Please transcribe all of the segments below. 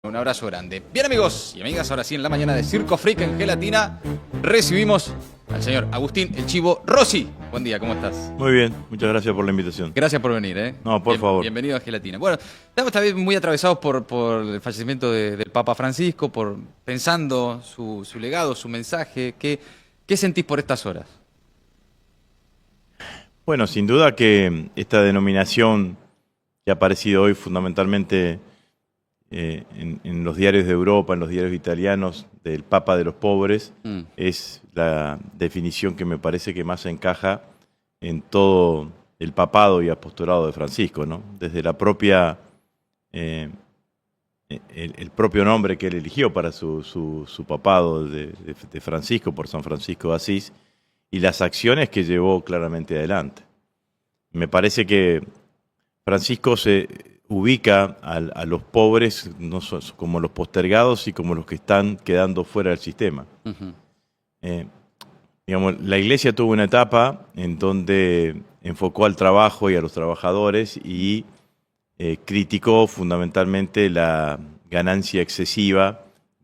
Un abrazo grande. Bien, amigos y amigas, ahora sí, en la mañana de Circo Freak en Gelatina, recibimos al señor Agustín El Chivo Rossi. Buen día, ¿cómo estás? Muy bien, muchas gracias por la invitación. Gracias por venir, ¿eh? No, por favor. Bienvenido a Gelatina. Bueno, estamos también muy atravesados por el fallecimiento del Papa Francisco, pensando su legado, su mensaje. ¿Qué sentís por estas horas? Bueno, sin duda que esta denominación que ha aparecido hoy fundamentalmente en los diarios de Europa, en los diarios italianos, del Papa de los pobres, es la definición que me parece que más encaja en todo el papado y apostolado de Francisco, ¿no? Desde la propia, el propio nombre que él eligió para su papado de Francisco, por San Francisco de Asís, y las acciones que llevó claramente adelante. Me parece que Francisco se ubica a los pobres no como los postergados y como los que están quedando fuera del sistema. Digamos, la Iglesia tuvo una etapa en donde enfocó al trabajo y a los trabajadores y criticó fundamentalmente la ganancia excesiva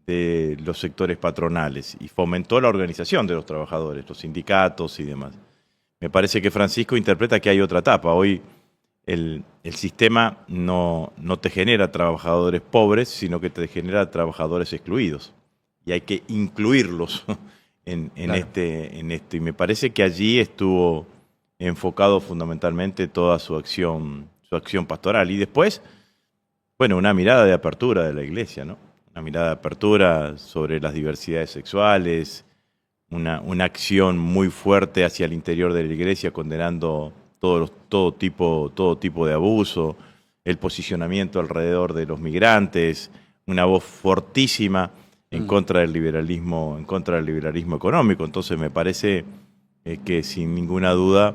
de los sectores patronales y fomentó la organización de los trabajadores, los sindicatos y demás. Me parece que Francisco interpreta que hay otra etapa. Hoy el sistema no te genera trabajadores pobres, sino que te genera trabajadores excluidos. Y hay que incluirlos claro. en esto. Y me parece que allí estuvo enfocado fundamentalmente toda su acción pastoral. Y después, bueno, una mirada de apertura de la Iglesia, ¿no? Una mirada de apertura sobre las diversidades sexuales, una acción muy fuerte hacia el interior de la Iglesia, condenando todo tipo de abuso, el posicionamiento alrededor de los migrantes, una voz fortísima en contra del liberalismo económico. Entonces me parece que sin ninguna duda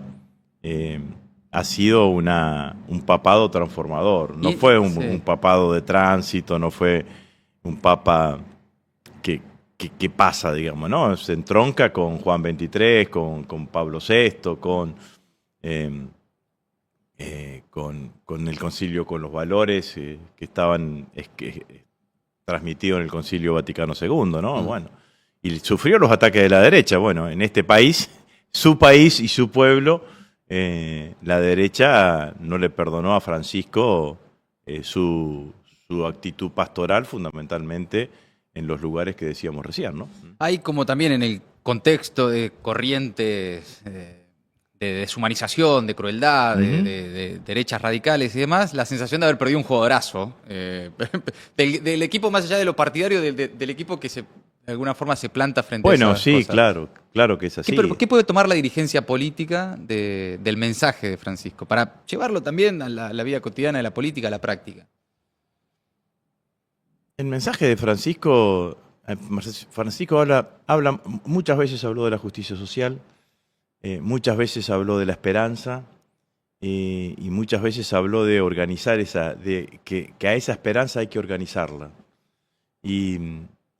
ha sido un papado transformador. No fue un papado de tránsito, no fue un papa que pasa, digamos, ¿no? Se entronca con Juan XXIII, con Pablo VI, con el concilio, con los valores que estaban transmitidos en el Concilio Vaticano II, ¿no? Bueno, y sufrió los ataques de la derecha. Bueno, en este país, su país y su pueblo, la derecha no le perdonó a Francisco su actitud pastoral, fundamentalmente en los lugares que decíamos recién, ¿no? Hay como también en el contexto de corrientes de deshumanización, de crueldad, de derechas radicales y demás, la sensación de haber perdido un jugadorazo del equipo, más allá de lo partidario, del equipo que de alguna forma se planta frente a esas cosas. Bueno, sí, claro que es así. ¿Qué puede tomar la dirigencia política del mensaje de Francisco para llevarlo también a la vida cotidiana de la política, a la práctica? El mensaje de Francisco habla muchas veces habló de la justicia social, muchas veces habló de la esperanza y muchas veces habló de organizar que a esa esperanza hay que organizarla. Y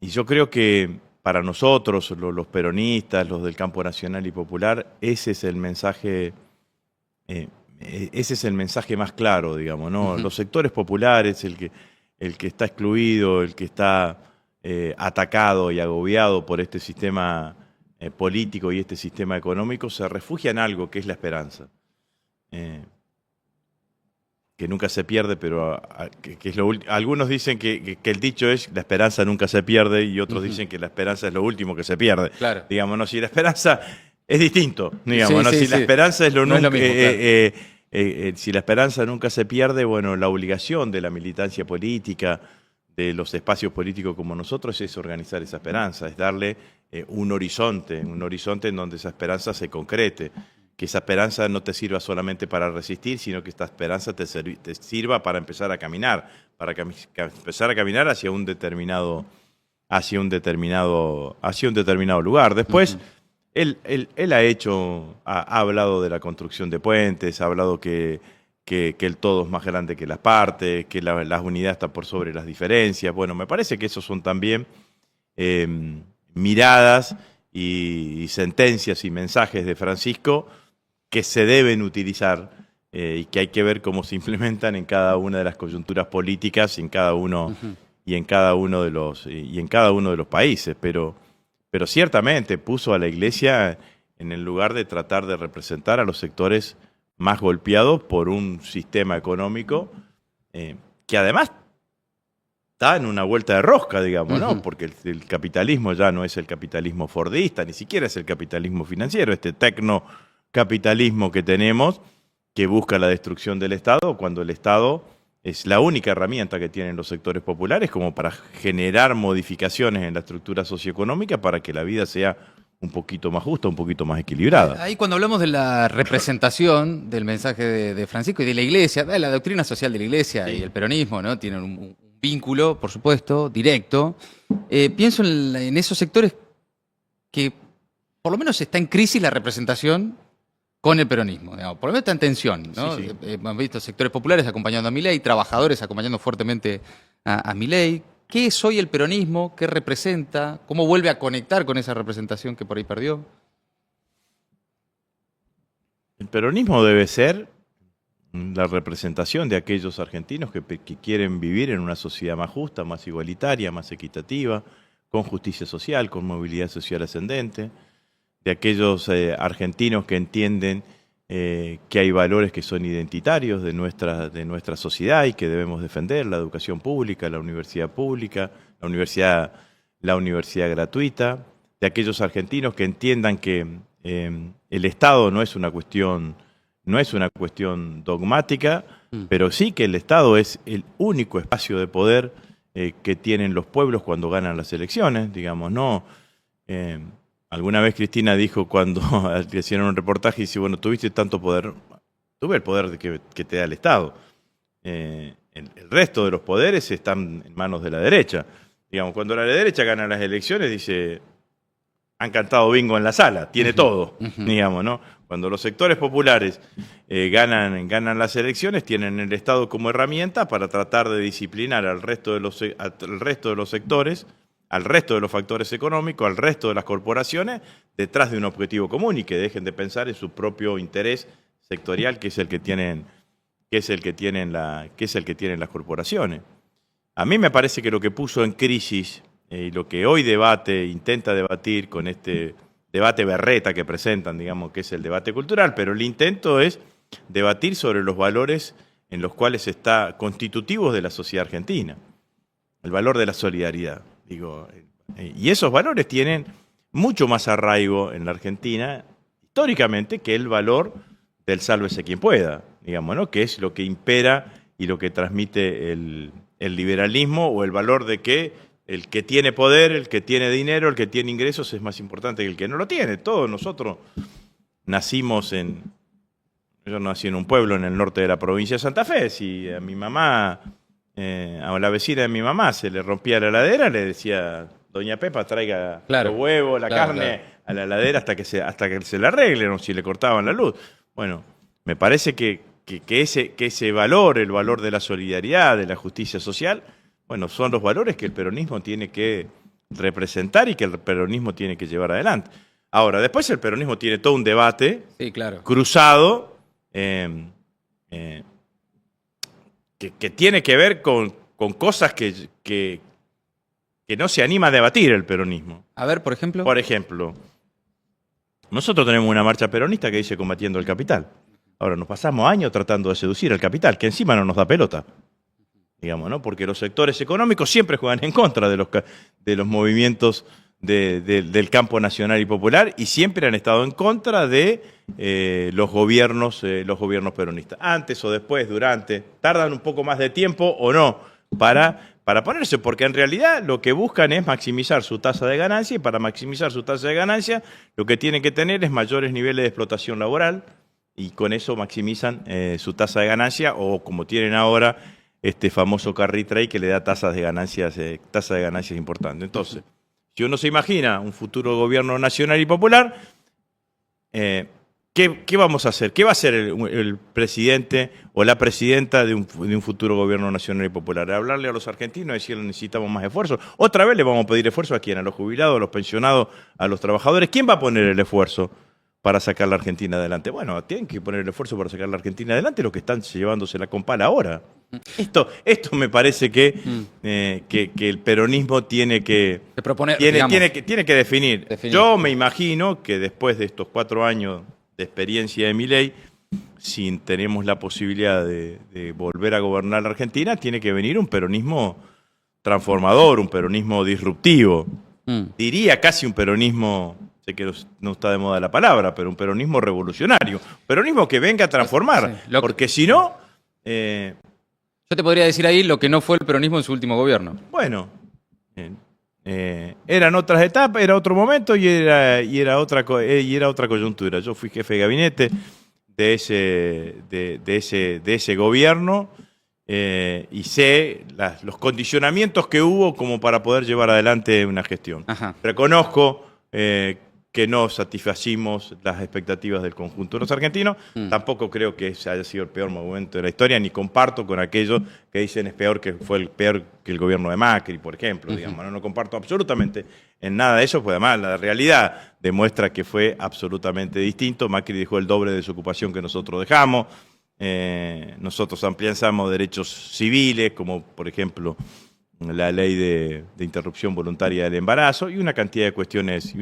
yo creo que para nosotros, los peronistas, los del campo nacional y popular, ese es el mensaje más claro, digamos, ¿no? Los sectores populares, el que está excluido, el que está atacado y agobiado por este sistema político y este sistema económico, se refugia en algo que es la esperanza. Que nunca se pierde, pero algunos dicen que el dicho es la esperanza nunca se pierde y otros dicen que la esperanza es lo último que se pierde. Claro. Digamos, ¿no? Si la esperanza es distinto, digamos, ¿no? Si la esperanza es lo no es lo mismo, claro. Si la esperanza nunca se pierde, bueno, la obligación de la militancia política, de los espacios políticos como nosotros, es organizar esa esperanza, es darle un horizonte en donde esa esperanza se concrete, que esa esperanza no te sirva solamente para resistir, sino que esta esperanza te sirva para empezar a caminar, hacia un determinado lugar. Después, Él ha hablado de la construcción de puentes, ha hablado que el todo es más grande que las partes, que las unidades están por sobre las diferencias. Bueno, me parece que esos son también miradas y sentencias y mensajes de Francisco que se deben utilizar y que hay que ver cómo se implementan en cada una de las coyunturas políticas, en cada uno y en cada uno de los países. Pero ciertamente puso a la Iglesia en el lugar de tratar de representar a los sectores más golpeados por un sistema económico que además está en una vuelta de rosca, digamos, ¿no? Porque el capitalismo ya no es el capitalismo fordista, ni siquiera es el capitalismo financiero, este tecnocapitalismo que tenemos, que busca la destrucción del Estado, cuando el Estado es la única herramienta que tienen los sectores populares como para generar modificaciones en la estructura socioeconómica para que la vida sea un poquito más justa, un poquito más equilibrada. Ahí cuando hablamos de la representación del mensaje de Francisco y de la Iglesia, la doctrina social de la Iglesia y el peronismo, ¿no? Tienen un vínculo, por supuesto, directo. Pienso en esos sectores que por lo menos está en crisis la representación con el peronismo, digamos. Por lo menos está en tensión, ¿no? Sí. Hemos visto sectores populares acompañando a Milei, trabajadores acompañando fuertemente a Milei. ¿Qué es hoy el peronismo? ¿Qué representa? ¿Cómo vuelve a conectar con esa representación que por ahí perdió? El peronismo debe ser la representación de aquellos argentinos que quieren vivir en una sociedad más justa, más igualitaria, más equitativa, con justicia social, con movilidad social ascendente, de aquellos argentinos que entienden que hay valores que son identitarios de nuestra sociedad y que debemos defender: la educación pública, la universidad gratuita, de aquellos argentinos que entiendan que el Estado no es una cuestión dogmática, pero sí que el Estado es el único espacio de poder que tienen los pueblos cuando ganan las elecciones, digamos, ¿no? Alguna vez Cristina dijo, cuando le hicieron un reportaje, dice, bueno, tuviste tanto poder. Tuve el poder que te da el Estado. El resto de los poderes están en manos de la derecha. Digamos, cuando la derecha gana las elecciones, dice, han cantado bingo en la sala, tiene todo, digamos, ¿no? Cuando los sectores populares ganan las elecciones, tienen el Estado como herramienta para tratar de disciplinar al resto de los sectores, al resto de los factores económicos, al resto de las corporaciones, detrás de un objetivo común y que dejen de pensar en su propio interés sectorial, que es el que tienen las corporaciones. A mí me parece que lo que puso en crisis y lo que hoy intenta debatir con este debate berreta que presentan, digamos, que es el debate cultural, pero el intento es debatir sobre los valores en los cuales está constitutivos de la sociedad argentina. El valor de la solidaridad, digo. Y esos valores tienen mucho más arraigo en la Argentina, históricamente, que el valor del sálvese quien pueda, digamos, ¿no? Que es lo que impera y lo que transmite el liberalismo, o el valor de que el que tiene poder, el que tiene dinero, el que tiene ingresos es más importante que el que no lo tiene. Todos nosotros yo nací en un pueblo en el norte de la provincia de Santa Fe. Si a mi mamá, a la vecina de mi mamá se le rompía la heladera, le decía, doña Pepa, traiga los huevos, la carne a la heladera hasta que se la arreglen, o si le cortaban la luz. Bueno, me parece que ese valor, el valor de la solidaridad, de la justicia social, bueno, son los valores que el peronismo tiene que representar y que el peronismo tiene que llevar adelante. Ahora, después el peronismo tiene todo un debate cruzado que tiene que ver con cosas que no se anima a debatir el peronismo. A ver, por ejemplo. Por ejemplo, nosotros tenemos una marcha peronista que dice combatiendo el capital. Ahora, nos pasamos años tratando de seducir al capital, que encima no nos da pelota. Digamos, ¿no? Porque los sectores económicos siempre juegan en contra de los movimientos del campo nacional y popular, y siempre han estado en contra de los gobiernos peronistas. Antes o después, durante, tardan un poco más de tiempo o no para ponerse, porque en realidad lo que buscan es maximizar su tasa de ganancia, y para maximizar su tasa de ganancia lo que tienen que tener es mayores niveles de explotación laboral, y con eso maximizan su tasa de ganancia, o como tienen ahora este famoso carry trade que le da tasas de ganancias importantes. Entonces, si uno se imagina un futuro gobierno nacional y popular, ¿qué vamos a hacer? ¿Qué va a hacer el presidente o la presidenta de un futuro gobierno nacional y popular? ¿Hablarle a los argentinos y decirle necesitamos más esfuerzo? ¿Otra vez le vamos a pedir esfuerzo a quién? ¿A los jubilados, a los pensionados, a los trabajadores? ¿Quién va a poner el esfuerzo para sacar la Argentina adelante? Bueno, tienen que poner el esfuerzo para sacar la Argentina adelante los que están llevándosela con pala ahora. Esto me parece que el peronismo tiene que definir. Yo me imagino que después de estos 4 años de experiencia de Milei, si tenemos la posibilidad de volver a gobernar la Argentina, tiene que venir un peronismo transformador, un peronismo disruptivo. Diría casi un peronismo, sé que no está de moda la palabra, pero un peronismo revolucionario. Un peronismo que venga a transformar, sí, porque si no... yo te podría decir ahí lo que no fue el peronismo en su último gobierno. Bueno, eran otras etapas, era otro momento y era otra coyuntura. Yo fui jefe de gabinete de ese gobierno y sé los condicionamientos que hubo como para poder llevar adelante una gestión. Ajá. Reconozco que no satisfacimos las expectativas del conjunto de los argentinos. Tampoco creo que ese haya sido el peor momento de la historia, ni comparto con aquellos que dicen fue peor que el gobierno de Macri, por ejemplo. Digamos, no comparto absolutamente en nada de eso, pues además la realidad demuestra que fue absolutamente distinto. Macri dejó el doble de su ocupación que nosotros dejamos. Nosotros ampliamos derechos civiles, como por ejemplo la ley de interrupción voluntaria del embarazo y una cantidad de cuestiones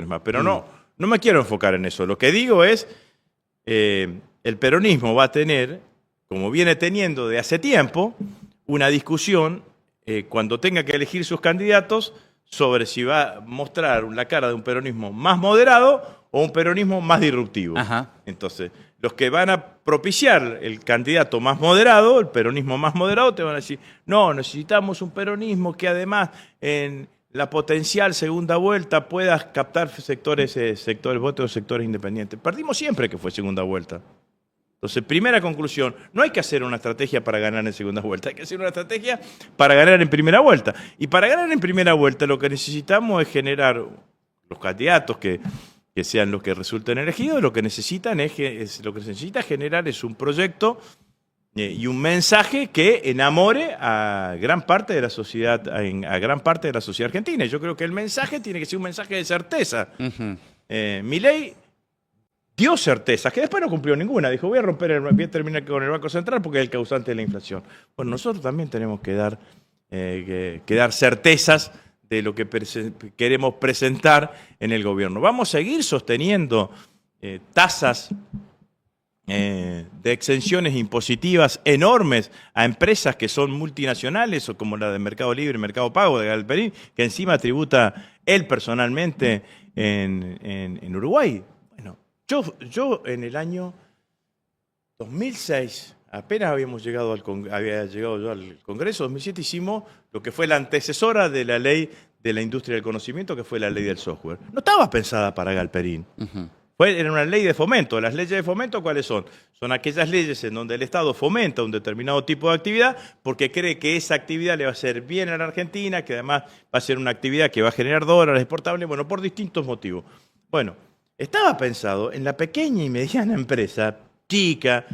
más. Pero no me quiero enfocar en eso. Lo que digo es, el peronismo va a tener, como viene teniendo de hace tiempo, una discusión cuando tenga que elegir sus candidatos sobre si va a mostrar la cara de un peronismo más moderado o un peronismo más disruptivo. Ajá. Entonces, los que van a propiciar el candidato más moderado, el peronismo más moderado, te van a decir, no, necesitamos un peronismo que además en la potencial segunda vuelta pueda captar sectores votos de sectores independientes. Perdimos siempre que fue segunda vuelta. Entonces, primera conclusión, no hay que hacer una estrategia para ganar en segunda vuelta, hay que hacer una estrategia para ganar en primera vuelta. Y para ganar en primera vuelta lo que necesitamos es generar los candidatos que sean los que resulten elegidos. Lo que necesita generar es un proyecto y un mensaje que enamore a gran parte de la sociedad, argentina. Y yo creo que el mensaje tiene que ser un mensaje de certeza. Milei dio certezas, que después no cumplió ninguna. Dijo, voy a terminar con el Banco Central porque es el causante de la inflación. Bueno, nosotros también tenemos que dar certezas de lo que queremos presentar en el gobierno. Vamos a seguir sosteniendo tasas de exenciones impositivas enormes a empresas que son multinacionales, o como la de Mercado Libre, Mercado Pago, de Galperín, que encima tributa él personalmente en Uruguay. Bueno, yo en el año 2006, apenas había llegado yo al Congreso, 2007 hicimos lo que fue la antecesora de la ley de la industria del conocimiento, que fue la ley del software. No estaba pensada para Galperín. Era una ley de fomento. Las leyes de fomento, ¿cuáles son? Son aquellas leyes en donde el Estado fomenta un determinado tipo de actividad porque cree que esa actividad le va a hacer bien a la Argentina, que además va a ser una actividad que va a generar dólares exportables, bueno, por distintos motivos. Bueno, estaba pensado en la pequeña y mediana empresa chica.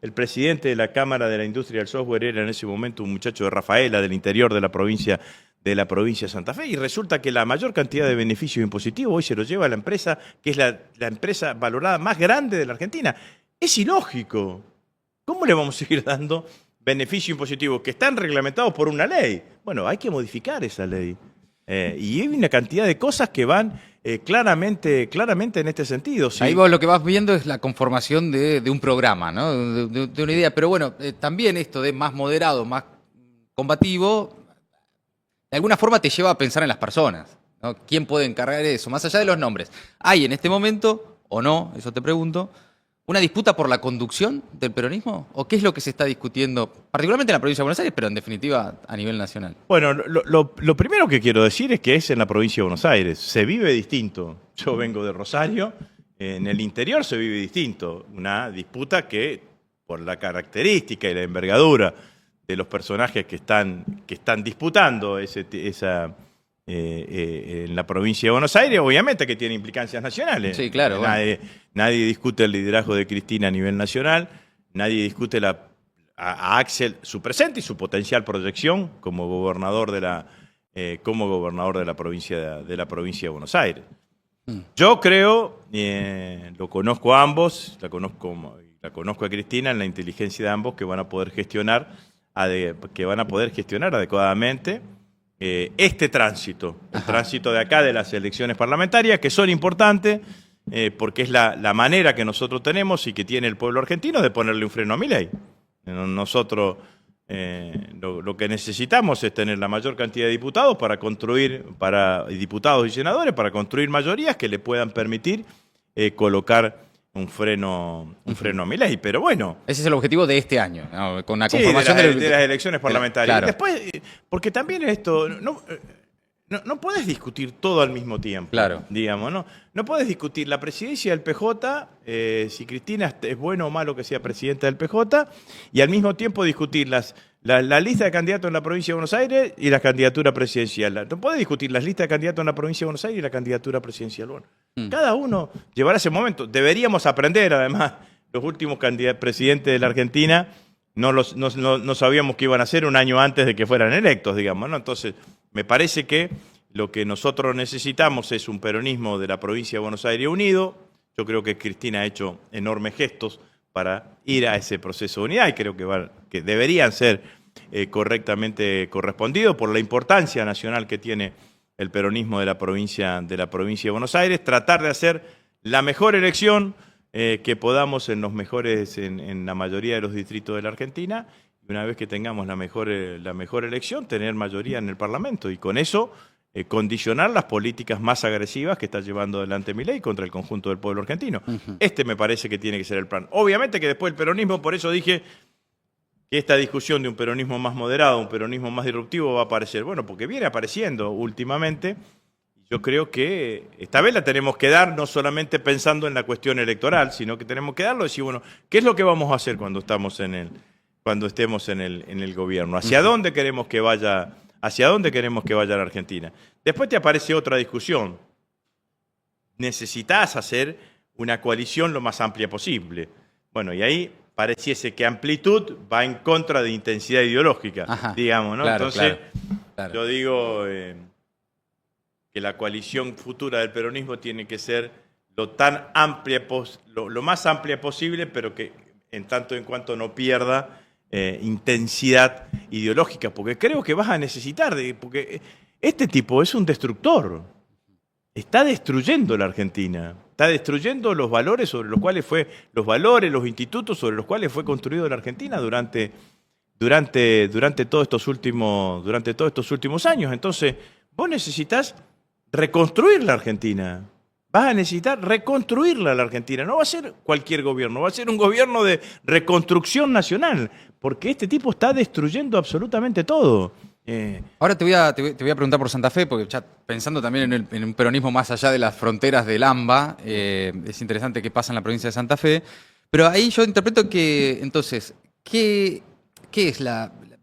El presidente de la Cámara de la Industria del Software era en ese momento un muchacho de Rafaela, del interior de la provincia de Santa Fe, y resulta que la mayor cantidad de beneficios impositivos hoy se los lleva a la empresa, que es la empresa valorada más grande de la Argentina. Es ilógico. ¿Cómo le vamos a seguir dando beneficios impositivos que están reglamentados por una ley? Bueno, hay que modificar esa ley. Y hay una cantidad de cosas que van claramente en este sentido. ¿Sí? Ahí vos lo que vas viendo es la conformación de un programa, ¿no? De una idea. Pero bueno, también esto de más moderado, más combativo, de alguna forma te lleva a pensar en las personas, ¿no? ¿Quién puede encargar eso? Más allá de los nombres. ¿Hay en este momento, o no, eso te pregunto, una disputa por la conducción del peronismo? ¿O qué es lo que se está discutiendo, particularmente en la provincia de Buenos Aires, pero en definitiva a nivel nacional? Bueno, lo primero que quiero decir es que es en la provincia de Buenos Aires. Se vive distinto. Yo vengo de Rosario. En el interior se vive distinto. Una disputa que, por la característica y la envergadura de los personajes que están disputando en la provincia de Buenos Aires, obviamente que tiene implicancias nacionales. Sí, claro. Nadie discute el liderazgo de Cristina a nivel nacional, nadie discute a Axel su presente y su potencial proyección como gobernador de la provincia de Buenos Aires. Yo creo, lo conozco a ambos, la conozco a Cristina, en la inteligencia de ambos que van a poder gestionar, adecuadamente este tránsito, el tránsito de acá de las elecciones parlamentarias, que son importantes porque es la manera que nosotros tenemos y que tiene el pueblo argentino de ponerle un freno a Milei. Nosotros lo que necesitamos es tener la mayor cantidad de diputados diputados y senadores para construir mayorías que le puedan permitir colocar un freno a Milei, pero bueno. Ese es el objetivo de este año, ¿no? Con la conformación de las elecciones parlamentarias. Claro. Después, porque también esto, no puedes discutir todo al mismo tiempo, claro. Digamos, ¿no? No puedes discutir la presidencia del PJ, si Cristina es bueno o malo que sea presidenta del PJ, y al mismo tiempo discutir la lista de candidatos en la provincia de Buenos Aires y la candidatura presidencial. No puedes discutir las listas de candidatos en la provincia de Buenos Aires y la candidatura presidencial. Bueno, cada uno llevará ese momento. Deberíamos aprender, además, los últimos presidentes de la Argentina no sabíamos qué iban a hacer un año antes de que fueran electos, digamos, ¿no? Entonces, me parece que lo que nosotros necesitamos es un peronismo de la provincia de Buenos Aires unido. Yo creo que Cristina ha hecho enormes gestos para ir a ese proceso de unidad y creo que deberían ser correctamente correspondidos por la importancia nacional que tiene el peronismo de la provincia de Buenos Aires. Tratar de hacer la mejor elección que podamos en la mayoría de los distritos de la Argentina. Y una vez que tengamos la mejor elección, tener mayoría en el Parlamento y con eso condicionar las políticas más agresivas que está llevando adelante Milei contra el conjunto del pueblo argentino. Este me parece que tiene que ser el plan. Obviamente que después el peronismo, por eso dije que esta discusión de un peronismo más moderado, un peronismo más disruptivo va a aparecer. Bueno, porque viene apareciendo últimamente. Yo creo que esta vez la tenemos que dar no solamente pensando en la cuestión electoral, sino que tenemos que darlo y decir, bueno, ¿qué es lo que vamos a hacer cuando estemos en el gobierno? ¿Hacia dónde queremos que vaya la Argentina? Después te aparece otra discusión. Necesitas hacer una coalición lo más amplia posible. Bueno, y ahí pareciese que amplitud va en contra de intensidad ideológica, digamos, ¿no? Claro, entonces, claro. Yo digo que la coalición futura del peronismo tiene que ser lo más amplia posible, pero que en tanto en cuanto no pierda intensidad ideológica, porque creo que vas a necesitar, porque este tipo es un destructor, está destruyendo la Argentina, está destruyendo los valores sobre los cuales los institutos sobre los cuales fue construido la Argentina durante todos estos últimos años. Entonces, vos necesitas reconstruir la Argentina. Vas a necesitar reconstruirla la Argentina. No va a ser cualquier gobierno, va a ser un gobierno de reconstrucción nacional, porque este tipo está destruyendo absolutamente todo. Ahora te voy a preguntar por Santa Fe, porque ya pensando también en un peronismo más allá de las fronteras del AMBA, es interesante qué pasa en la provincia de Santa Fe, pero ahí yo interpreto que, entonces, ¿qué es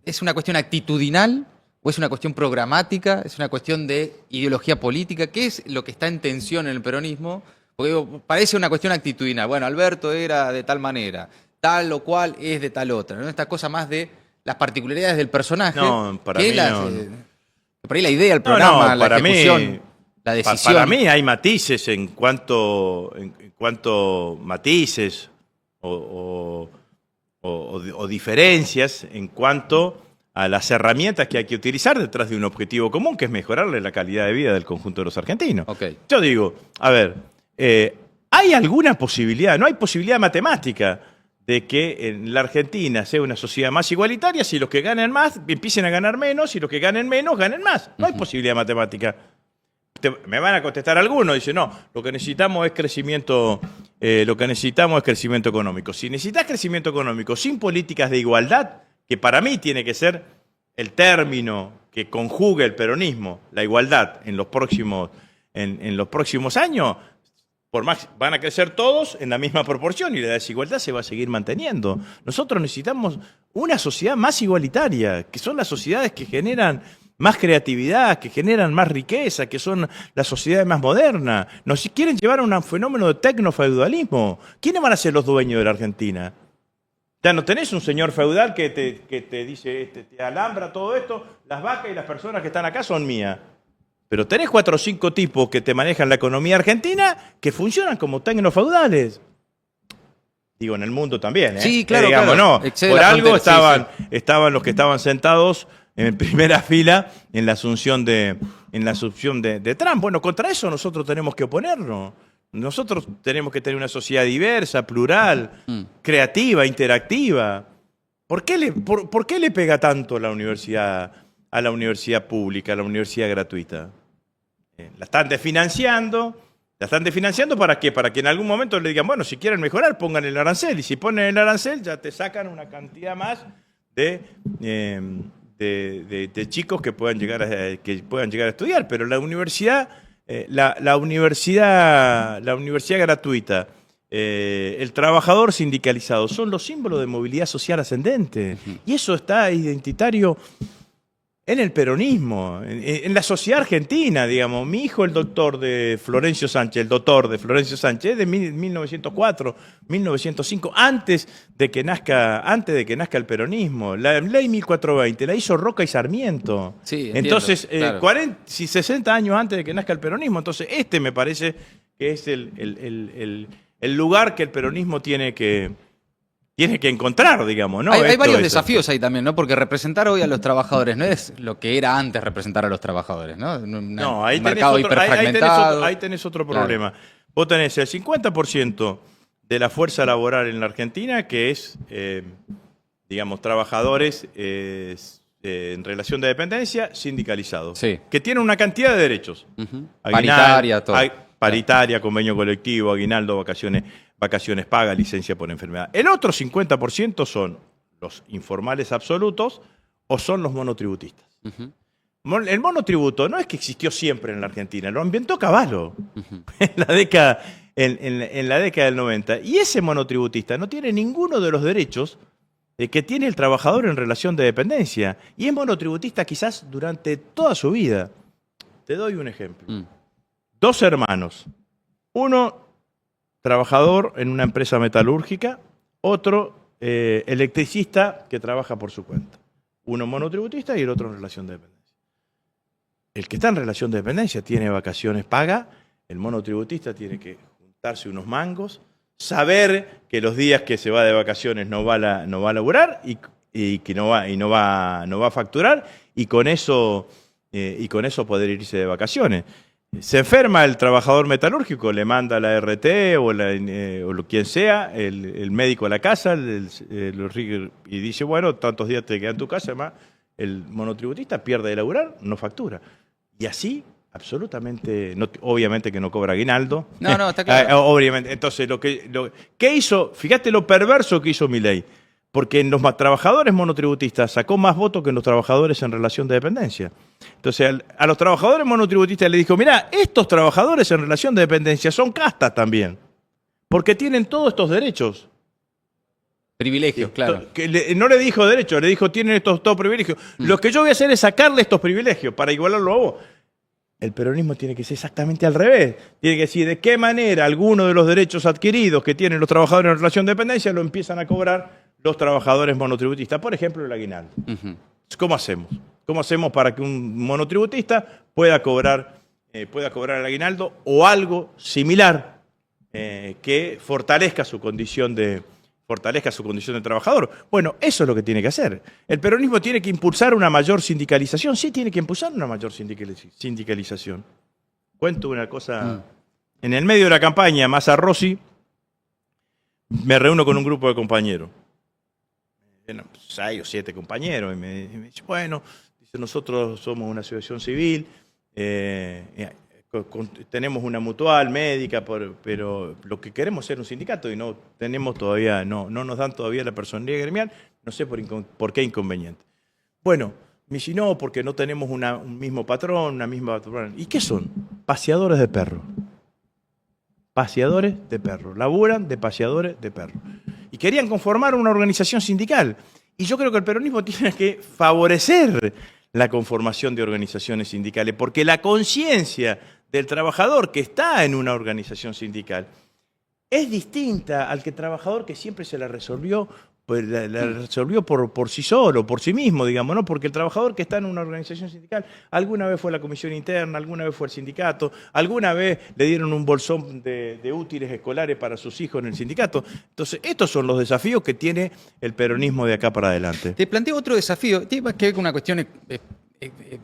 ¿es una cuestión actitudinal? ¿O es una cuestión programática? ¿Es una cuestión de ideología política? ¿Qué es lo que está en tensión en el peronismo? Porque digo, parece una cuestión actitudinal. Bueno, Alberto era de tal manera, tal o cual es de tal otra, ¿no? Esta cosa más de las particularidades del personaje. No, para mí no. Por ahí la idea, el programa, la ejecución, la decisión. Para mí hay matices en cuanto matices o diferencias en cuanto a las herramientas que hay que utilizar detrás de un objetivo común, que es mejorarle la calidad de vida del conjunto de los argentinos. Okay. Yo digo, a ver, ¿hay alguna posibilidad? No hay posibilidad matemática de que en la Argentina sea una sociedad más igualitaria si los que ganan más empiecen a ganar menos y los que ganen menos ganen más. No hay posibilidad matemática. Me van a contestar algunos, dicen, no, lo que necesitamos es crecimiento económico. Si necesitas crecimiento económico sin políticas de igualdad, que para mí tiene que ser el término que conjugue el peronismo, la igualdad, en los próximos años, por más van a crecer todos en la misma proporción y la desigualdad se va a seguir manteniendo. Nosotros necesitamos una sociedad más igualitaria, que son las sociedades que generan más creatividad, que generan más riqueza, que son las sociedades más modernas. Nos quieren llevar a un fenómeno de tecnofeudalismo. ¿Quiénes van a ser los dueños de la Argentina? Ya no tenés un señor feudal que te dice, te alambra todo esto, las vacas y las personas que están acá son mías. Pero tenés 4 o 5 tipos que te manejan la economía argentina que funcionan como tecnofeudales. Digo, en el mundo también, ¿eh? Sí, claro, digamos, claro. no. Excede Por la algo frontera, sí, estaban los que estaban sentados en primera fila en la asunción de Trump. Bueno, contra eso nosotros tenemos que oponernos. Nosotros tenemos que tener una sociedad diversa, plural, creativa, interactiva. ¿Por qué le pega tanto a la universidad pública, a la universidad gratuita? La están desfinanciando. ¿La están desfinanciando para qué? Para que en algún momento le digan, bueno, si quieren mejorar, pongan el arancel. Y si ponen el arancel, ya te sacan una cantidad más de chicos que puedan llegar a estudiar. Pero la universidad, la universidad gratuita, el trabajador sindicalizado, son los símbolos de movilidad social ascendente. Y eso está identitario en el peronismo, en la sociedad argentina, digamos. Mi hijo, el doctor de Florencio Sánchez, es de 1904, 1905, antes de que nazca el peronismo. La ley 1420 la hizo Roca y Sarmiento. Sí, entiendo, entonces, claro. 60 años antes de que nazca el peronismo. Entonces, me parece que es el lugar que el peronismo tiene que encontrar, digamos, ¿no? Hay varios desafíos ahí también, ¿no? Porque representar hoy a los trabajadores no es lo que era antes representar a los trabajadores, ¿no? No, ahí un tenés mercado hiperfragmentado. ahí tenés otro problema. Claro. Vos tenés el 50% de la fuerza laboral en la Argentina que es, digamos, trabajadores en relación de dependencia sindicalizados, sí, que tienen una cantidad de derechos. Paritaria, todo. Paritaria, convenio colectivo, aguinaldo, vacaciones pagas, licencia por enfermedad. El otro 50% son los informales absolutos o son los monotributistas. El monotributo no es que existió siempre en la Argentina, lo inventó Cavallo en la década del 90. Y ese monotributista no tiene ninguno de los derechos que tiene el trabajador en relación de dependencia. Y es monotributista quizás durante toda su vida. Te doy un ejemplo. 2 hermanos. Uno trabajador en una empresa metalúrgica, otro electricista que trabaja por su cuenta. Uno monotributista y el otro en relación de dependencia. El que está en relación de dependencia tiene vacaciones pagas, el monotributista tiene que juntarse unos mangos, saber que los días que se va de vacaciones no va a laburar y que no va a facturar y con eso poder irse de vacaciones. Se enferma el trabajador metalúrgico, le manda la RT o quien sea, el médico a la casa y dice, bueno, tantos días te quedan en tu casa, además el monotributista pierde de laburar, no factura. Y así, absolutamente, obviamente que no cobra aguinaldo. No, está claro. Obviamente. Entonces, ¿qué hizo? Fíjate lo perverso que hizo Milei. Porque en los trabajadores monotributistas sacó más votos que en los trabajadores en relación de dependencia. Entonces, a los trabajadores monotributistas le dijo, mirá, estos trabajadores en relación de dependencia son castas también, porque tienen todos estos derechos. Privilegios, claro. No le dijo derechos, le dijo, tienen estos todos privilegios. Lo que yo voy a hacer es sacarle estos privilegios para igualarlo a vos. El peronismo tiene que ser exactamente al revés. Tiene que decir de qué manera algunos de los derechos adquiridos que tienen los trabajadores en relación de dependencia lo empiezan a cobrar los trabajadores monotributistas. Por ejemplo, el aguinaldo. ¿Cómo hacemos? ¿Cómo hacemos para que un monotributista pueda cobrar el aguinaldo o algo similar que fortalezca su condición de trabajador? Bueno, eso es lo que tiene que hacer. El peronismo tiene que impulsar una mayor sindicalización. Sí, tiene que impulsar una mayor sindicalización. Cuento una cosa. En el medio de la campaña, Massa Rossi, me reúno con un grupo de compañeros. 6 o 7 compañeros. Y me dice, bueno, nosotros somos una asociación civil, tenemos una mutual médica, pero lo que queremos es ser un sindicato y no nos dan todavía la personería gremial, no sé por qué inconveniente. Bueno, me dice, no, porque no tenemos un mismo patrón, una misma patrona. ¿Y qué son? Paseadores de perros. Paseadores de perros. Laburan de paseadores de perros. Y querían conformar una organización sindical. Y yo creo que el peronismo tiene que favorecer la conformación de organizaciones sindicales, porque la conciencia del trabajador que está en una organización sindical es distinta al trabajador que siempre se la resolvió pues, la resolvió por sí solo, por sí mismo, digamos, ¿no? Porque el trabajador que está en una organización sindical alguna vez fue a la comisión interna, alguna vez fue al sindicato, alguna vez le dieron un bolsón de útiles escolares para sus hijos en el sindicato. Entonces, estos son los desafíos que tiene el peronismo de acá para adelante. Te planteo otro desafío, tiene más que ver con una cuestión,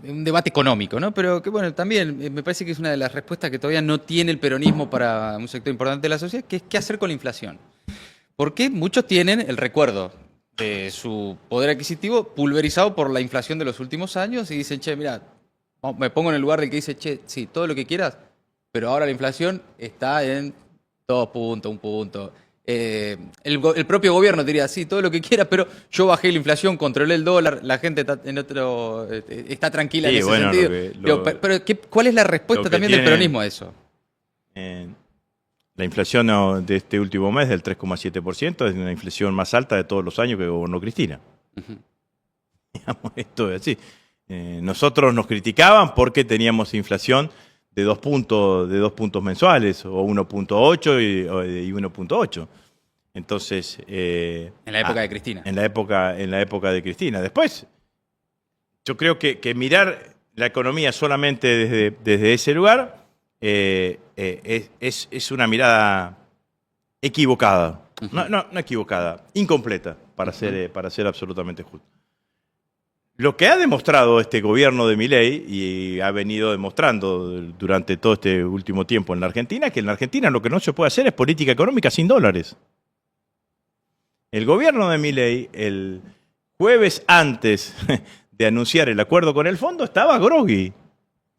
un debate económico, ¿no? Pero que bueno, también me parece que es una de las respuestas que todavía no tiene el peronismo para un sector importante de la sociedad, que es qué hacer con la inflación. Porque muchos tienen el recuerdo de su poder adquisitivo pulverizado por la inflación de los últimos años y dicen, che, mira, me pongo en el lugar del que dice, che, sí, todo lo que quieras, pero ahora la inflación está en 2 puntos, 1 punto. El propio gobierno diría, sí, todo lo que quieras, pero yo bajé la inflación, controlé el dólar, la gente está tranquila Sí, en ese bueno, sentido. Pero ¿cuál es la respuesta también del peronismo a eso? La inflación de este último mes del 3,7% es una inflación más alta de todos los años que gobernó Cristina. Digamos, esto es así. Nosotros nos criticaban porque teníamos inflación de 2 puntos mensuales, o 1,8 y 1,8. Entonces... en la época de Cristina. En la época de Cristina. Después, yo creo que mirar la economía solamente desde ese lugar es una mirada equivocada. No equivocada, incompleta, para ser absolutamente justo. Lo que ha demostrado este gobierno de Milei, y ha venido demostrando durante todo este último tiempo en la Argentina, que en la Argentina lo que no se puede hacer es política económica sin dólares. El gobierno de Milei, el jueves antes de anunciar el acuerdo con el fondo, estaba groggy.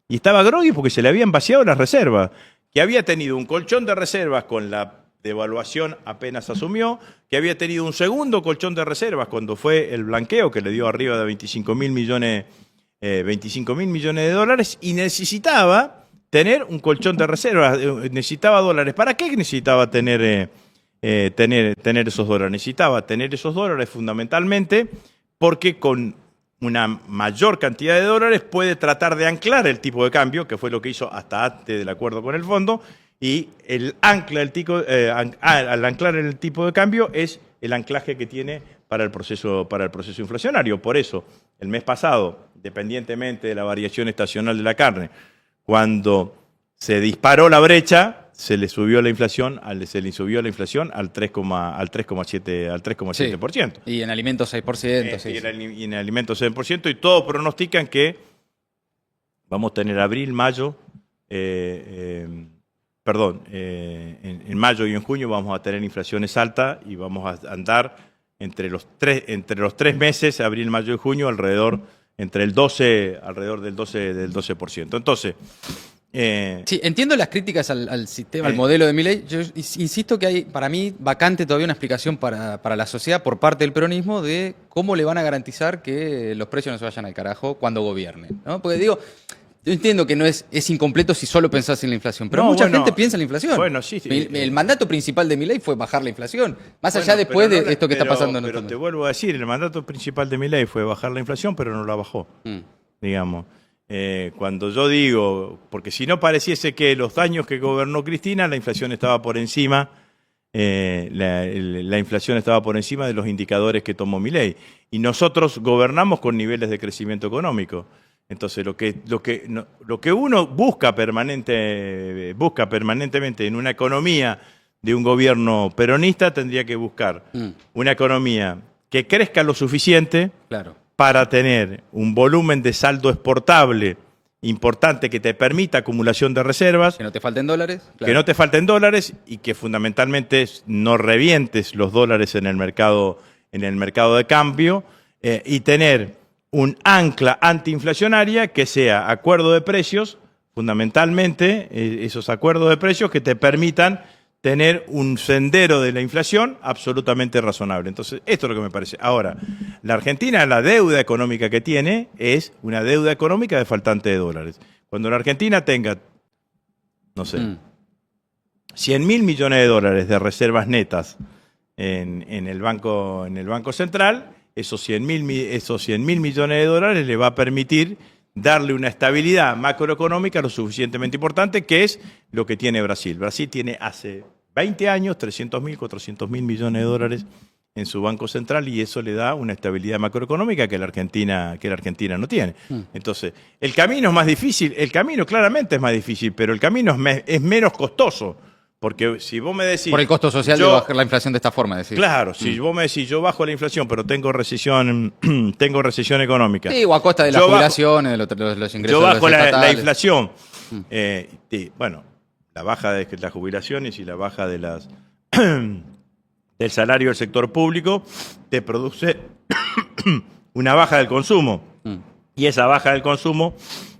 Y estaba groggy porque se le habían vaciado las reservas, que había tenido un colchón de reservas con la devaluación apenas asumió, que había tenido un segundo colchón de reservas cuando fue el blanqueo que le dio arriba de 25.000 millones de dólares, y necesitaba tener un colchón de reservas, necesitaba dólares. ¿Para qué necesitaba tener esos dólares? Necesitaba tener esos dólares fundamentalmente porque con una mayor cantidad de dólares puede tratar de anclar el tipo de cambio, que fue lo que hizo hasta antes del acuerdo con el fondo, y al anclar el tipo de cambio es el anclaje que tiene para el proceso inflacionario. Por eso, el mes pasado, independientemente de la variación estacional de la carne, cuando se disparó la brecha, se le subió la inflación al 3,7%. Y en alimentos 6%. Sí. Y en alimentos 6%, y todos pronostican que vamos a tener abril, mayo, en mayo y en junio vamos a tener inflaciones altas y vamos a andar entre los tres meses, abril, mayo y junio, alrededor del 12%. Entonces, sí, entiendo las críticas al sistema, al modelo de Milei. Yo insisto que hay, para mí, vacante todavía una explicación para la sociedad por parte del peronismo de cómo le van a garantizar que los precios no se vayan al carajo cuando gobiernen, ¿no? Porque digo, yo entiendo que no es incompleto si solo pensás en la inflación, pero mucha gente piensa en la inflación. Bueno, sí. El mandato principal de Milei fue bajar la inflación, más allá después de esto que está pasando en Pero te vuelvo a decir, el mandato principal de Milei fue bajar la inflación, pero no la bajó, digamos. Cuando yo digo, porque si no pareciese que los años que gobernó Cristina, la inflación estaba por encima, la inflación estaba por encima de los indicadores que tomó Milei. Y nosotros gobernamos con niveles de crecimiento económico. Entonces, lo que uno busca permanentemente en una economía de un gobierno peronista, tendría que buscar una economía que crezca lo suficiente. Claro. Para tener un volumen de saldo exportable importante que te permita acumulación de reservas. Que no te falten dólares. Claro. Que no te falten dólares y que fundamentalmente no revientes los dólares en el mercado de cambio, y tener un ancla antiinflacionaria que sea acuerdo de precios, fundamentalmente esos acuerdos de precios que te permitan tener un sendero de la inflación absolutamente razonable. Entonces, esto es lo que me parece. Ahora, la Argentina, la deuda económica que tiene es una deuda económica de faltante de dólares. Cuando la Argentina tenga, no sé, 100.000 millones de dólares de reservas netas en el Banco Central, esos 100.000 millones de dólares le va a permitir darle una estabilidad macroeconómica lo suficientemente importante, que es lo que tiene Brasil. Brasil tiene hace 20 años 300.000, 400.000 millones de dólares en su Banco Central y eso le da una estabilidad macroeconómica que la Argentina no tiene. Entonces, el camino es más difícil, el camino claramente es más difícil, pero el camino es menos costoso. Porque si vos me decís... Por el costo social de bajar la inflación de esta forma, decís. Claro, si vos me decís, yo bajo la inflación, pero tengo recesión económica. Sí, o a costa de las jubilaciones, de los ingresos. Yo bajo de la inflación. Bueno, la baja de las jubilaciones y la baja de del salario del sector público te produce una baja del consumo. Y esa baja del consumo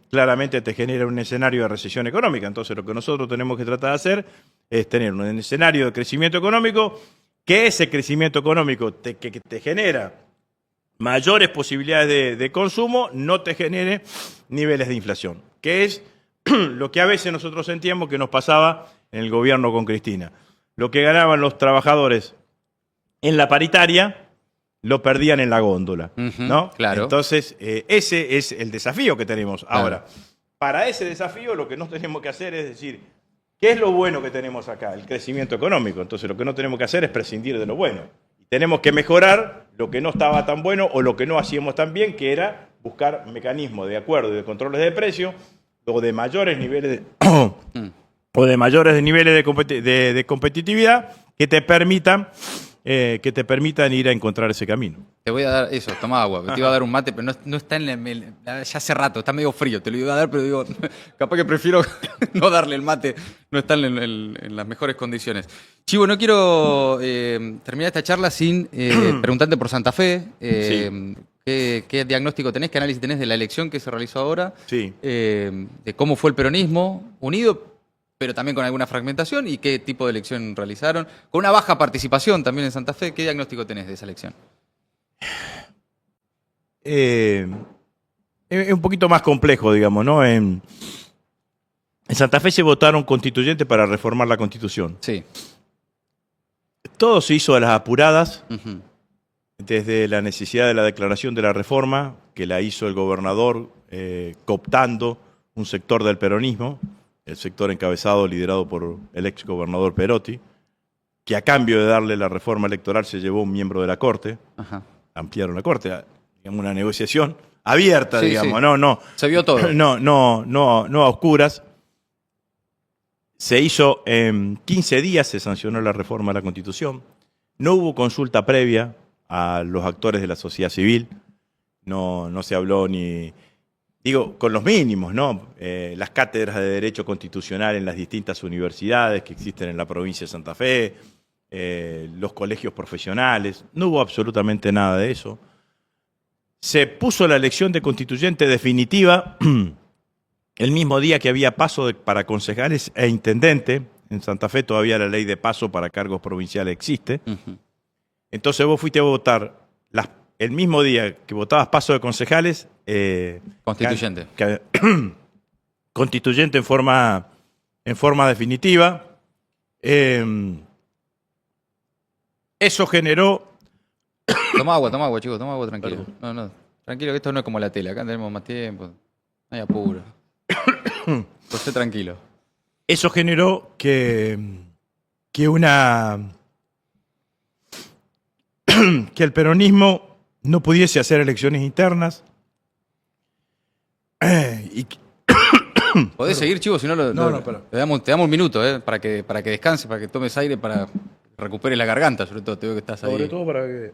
claramente te genera un escenario de recesión económica. Entonces lo que nosotros tenemos que tratar de hacer es tener un escenario de crecimiento económico, que ese crecimiento económico que te genera mayores posibilidades de consumo, no te genere niveles de inflación, que es lo que a veces nosotros sentíamos que nos pasaba en el gobierno con Cristina. Lo que ganaban los trabajadores en la paritaria, lo perdían en la góndola, ¿no? Claro. Entonces, ese es el desafío que tenemos. Claro. Ahora, para ese desafío lo que no tenemos que hacer es decir, ¿qué es lo bueno que tenemos acá? El crecimiento económico. Entonces, lo que no tenemos que hacer es prescindir de lo bueno. Y tenemos que mejorar lo que no estaba tan bueno o lo que no hacíamos tan bien, que era buscar mecanismos de acuerdo y de controles de precios o de mayores niveles de competitividad que te permitan ir a encontrar ese camino. Te voy a dar eso, toma agua. Te iba a dar un mate, pero no está ya hace rato, está medio frío. Te lo iba a dar, pero digo, capaz que prefiero no darle el mate. No están en las mejores condiciones. Chivo, no quiero terminar esta charla sin preguntarte por Santa Fe. Sí. ¿Qué diagnóstico tenés, qué análisis tenés de la elección que se realizó ahora? Sí. De cómo fue el peronismo unido, pero también con alguna fragmentación, y qué tipo de elección realizaron. Con una baja participación también en Santa Fe, ¿qué diagnóstico tenés de esa elección? Es un poquito más complejo, digamos, ¿no? En Santa Fe se votaron constituyentes para reformar la Constitución. Sí. Todo se hizo a las apuradas, desde la necesidad de la declaración de la reforma, que la hizo el gobernador cooptando un sector del peronismo, el sector encabezado, liderado por el ex gobernador Perotti, que a cambio de darle la reforma electoral se llevó un miembro de la Corte, ampliaron la Corte, digamos una negociación abierta, sí, digamos, sí. no. Se vio todo. No a oscuras. Se hizo en 15 días, se sancionó la reforma de la Constitución. No hubo consulta previa a los actores de la sociedad civil. No se habló ni... Digo, con los mínimos, ¿no? Las cátedras de Derecho Constitucional en las distintas universidades que existen en la provincia de Santa Fe, los colegios profesionales, no hubo absolutamente nada de eso. Se puso la elección de constituyente definitiva el mismo día que había paso para concejales e intendente. En Santa Fe todavía la ley de paso para cargos provinciales existe. Entonces vos fuiste a votar el mismo día que votabas paso de concejales. Constituyente. Constituyente en forma definitiva. Eso generó... Toma agua, chicos, toma agua, tranquilo. No, tranquilo, que esto no es como la tele, acá tenemos más tiempo, no hay apuro. Esté tranquilo. Eso generó que el peronismo no pudiese hacer elecciones internas. Podés seguir, Chivo, si no, te damos un minuto, para que descanses, para que tomes aire, para que recuperes la garganta, sobre todo. Te veo que estás ahí. Sobre todo para que...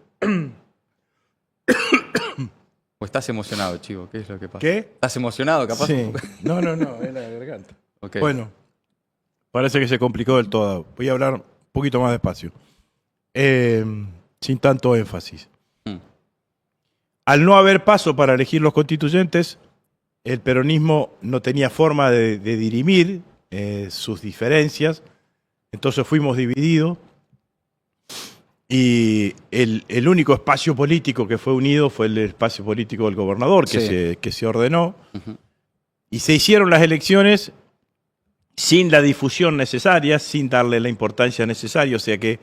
¿O estás emocionado, Chivo? ¿Qué es lo que pasa? ¿Qué? ¿Estás emocionado, capaz? Sí. No, es la garganta. Okay. Bueno, parece que se complicó del todo. Voy a hablar un poquito más despacio. Sin tanto énfasis. Al no haber paso para elegir los constituyentes, el peronismo no tenía forma de dirimir sus diferencias, entonces fuimos divididos y el único espacio político que fue unido fue el espacio político del gobernador, que se ordenó, y se hicieron las elecciones sin la difusión necesaria, sin darle la importancia necesaria, o sea que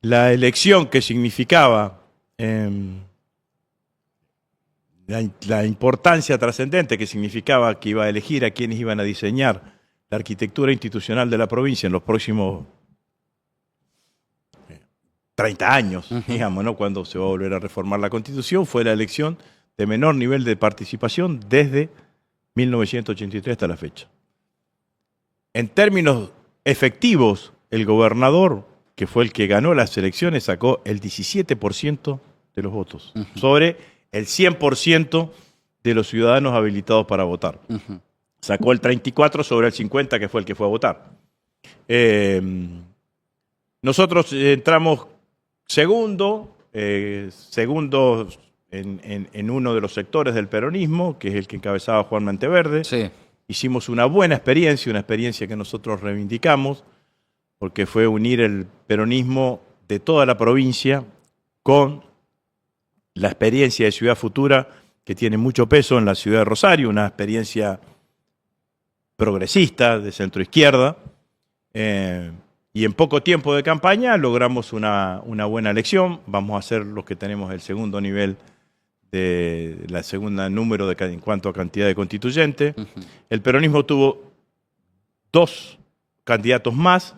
la elección que significaba la importancia trascendente que significaba que iba a elegir a quienes iban a diseñar la arquitectura institucional de la provincia en los próximos 30 años, digamos, ¿no? Cuando se va a volver a reformar la Constitución, fue la elección de menor nivel de participación desde 1983 hasta la fecha. En términos efectivos, el gobernador, que fue el que ganó las elecciones, sacó el 17% de los votos, sobre el 100% de los ciudadanos habilitados para votar. Sacó el 34% sobre el 50%, que fue el que fue a votar. Nosotros entramos segundos en uno de los sectores del peronismo, que es el que encabezaba Juan Monteverde. Sí. Hicimos una buena experiencia, una experiencia que nosotros reivindicamos, porque fue unir el peronismo de toda la provincia con la experiencia de Ciudad Futura, que tiene mucho peso en la ciudad de Rosario, una experiencia progresista, de centroizquierda. Y en poco tiempo de campaña logramos una buena elección. Vamos a ser los que tenemos el segundo nivel de la segunda número en cuanto a cantidad de constituyentes. El peronismo tuvo 2 candidatos más.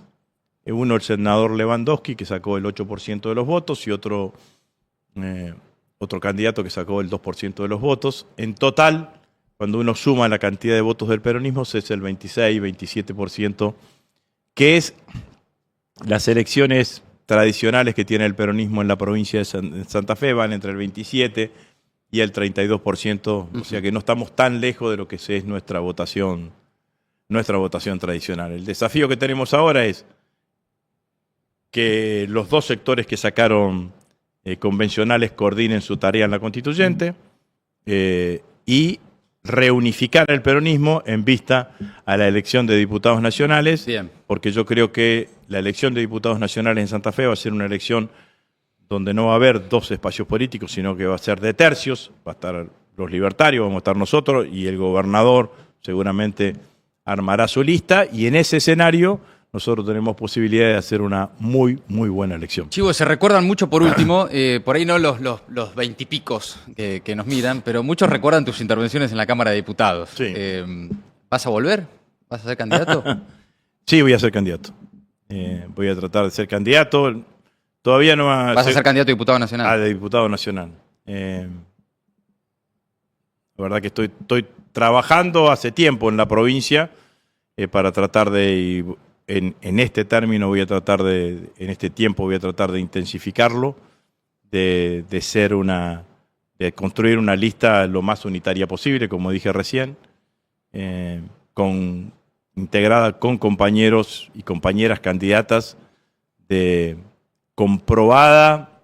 Uno, el senador Lewandowski, que sacó el 8% de los votos, y otro candidato que sacó el 2% de los votos. En total, cuando uno suma la cantidad de votos del peronismo, es el 26-27%, que es las elecciones tradicionales que tiene el peronismo en la provincia de Santa Fe, van entre el 27% y el 32%, o sea que no estamos tan lejos de lo que es nuestra votación tradicional. El desafío que tenemos ahora es que los 2 sectores que sacaron convencionales coordinen su tarea en la constituyente y reunificar el peronismo en vista a la elección de diputados nacionales. Bien. Porque yo creo que la elección de diputados nacionales en Santa Fe va a ser una elección donde no va a haber 2 espacios políticos, sino que va a ser de tercios. Va a estar los libertarios, vamos a estar nosotros, y el gobernador seguramente armará su lista, y en ese escenario nosotros tenemos posibilidad de hacer una muy, muy buena elección. Chivo, se recuerdan mucho, por último, por ahí no los 20 y picos que nos miran, pero muchos recuerdan tus intervenciones en la Cámara de Diputados. Sí. ¿Vas a volver? ¿Vas a ser candidato? Sí, voy a ser candidato. Voy a tratar de ser candidato. Todavía no va ¿Vas a ser candidato a diputado nacional? Ah, de diputado nacional. La verdad que estoy trabajando hace tiempo en la provincia para tratar de, en este término voy a tratar de, en este tiempo voy a tratar de intensificarlo, de construir una lista lo más unitaria posible, como dije recién, integrada con compañeros y compañeras candidatas de comprobada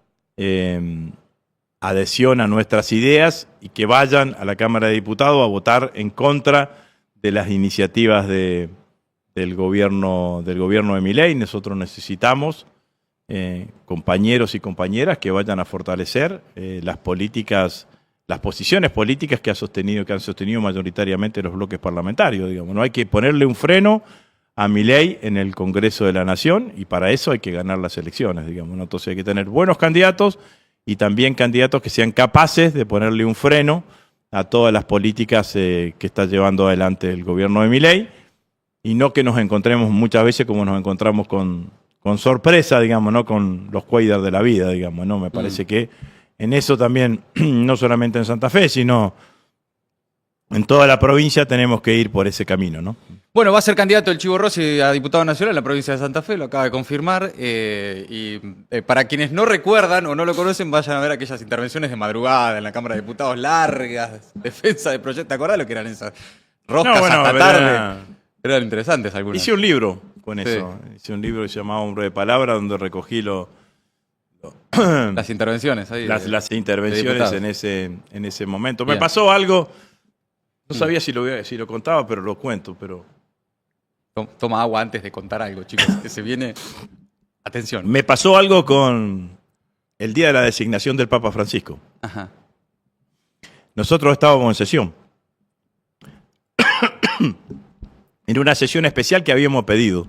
adhesión a nuestras ideas, y que vayan a la Cámara de Diputados a votar en contra de las iniciativas del gobierno de Milei. Nosotros necesitamos compañeros y compañeras que vayan a fortalecer las posiciones políticas que han sostenido mayoritariamente los bloques parlamentarios. Digamos, no hay que ponerle un freno a Milei en el Congreso de la Nación, y para eso hay que ganar las elecciones, digamos, ¿no? Entonces hay que tener buenos candidatos, y también candidatos que sean capaces de ponerle un freno a todas las políticas que está llevando adelante el gobierno de Milei, y no que nos encontremos muchas veces como nos encontramos con sorpresa, digamos, ¿no? Con los cuadros de la vida, digamos, ¿no? Me parece que en eso también, no solamente en Santa Fe, sino en toda la provincia, tenemos que ir por ese camino, ¿no? Bueno, va a ser candidato el Chivo Rossi a diputado nacional en la provincia de Santa Fe, lo acaba de confirmar. Para quienes no recuerdan o no lo conocen, vayan a ver aquellas intervenciones de madrugada en la Cámara de Diputados, largas, defensa de proyectos. ¿Te acordás lo que eran esas roscas hasta tarde? Eran interesantes algunas. Hice un libro con eso. Hice un libro que se llamaba Hombre de Palabra, donde recogí las intervenciones ahí. Las intervenciones en ese momento. Bien. Me pasó algo, no sabía si lo contaba, pero lo cuento. Pero toma agua antes de contar algo, chicos, que se viene. Atención. Me pasó algo con el día de la designación del Papa Francisco. Ajá. Nosotros estábamos en sesión. En una sesión especial que habíamos pedido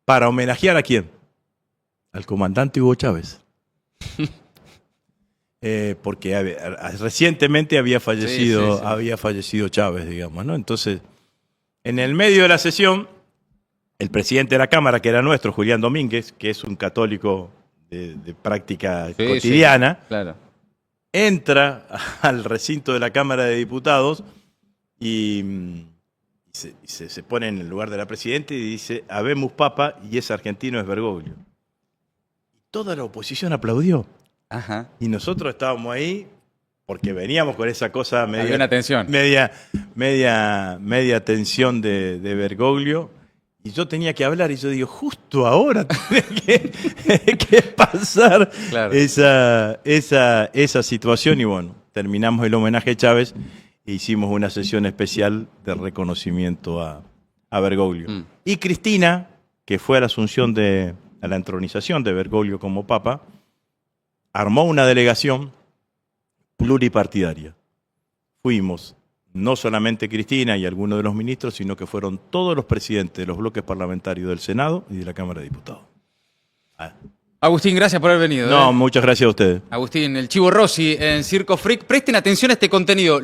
para homenajear ¿a quién? Al comandante Hugo Chávez. Porque recientemente había fallecido Chávez, digamos, ¿no? Entonces, en el medio de la sesión, el presidente de la Cámara, que era nuestro, Julián Domínguez, que es un católico de práctica Sí, cotidiana, sí, claro. entra al recinto de la Cámara de Diputados y se pone en el lugar de la presidenta y dice, habemus papa, y ese argentino es Bergoglio. Toda la oposición aplaudió. Ajá. Y nosotros estábamos ahí porque veníamos con esa cosa Había una tensión. media tensión de Bergoglio. Y yo tenía que hablar y yo digo, justo ahora tiene que pasar Claro. esa situación. Y bueno, terminamos el homenaje a Chávez e hicimos una sesión especial de reconocimiento a Bergoglio. Y Cristina, que fue a la asunción a la entronización de Bergoglio como papa, armó una delegación pluripartidaria. Fuimos no solamente Cristina y algunos de los ministros, sino que fueron todos los presidentes de los bloques parlamentarios del Senado y de la Cámara de Diputados. Agustín, gracias por haber venido. No, muchas gracias a ustedes. Agustín, el Chivo Rossi en Circo Freak. Presten atención a este contenido.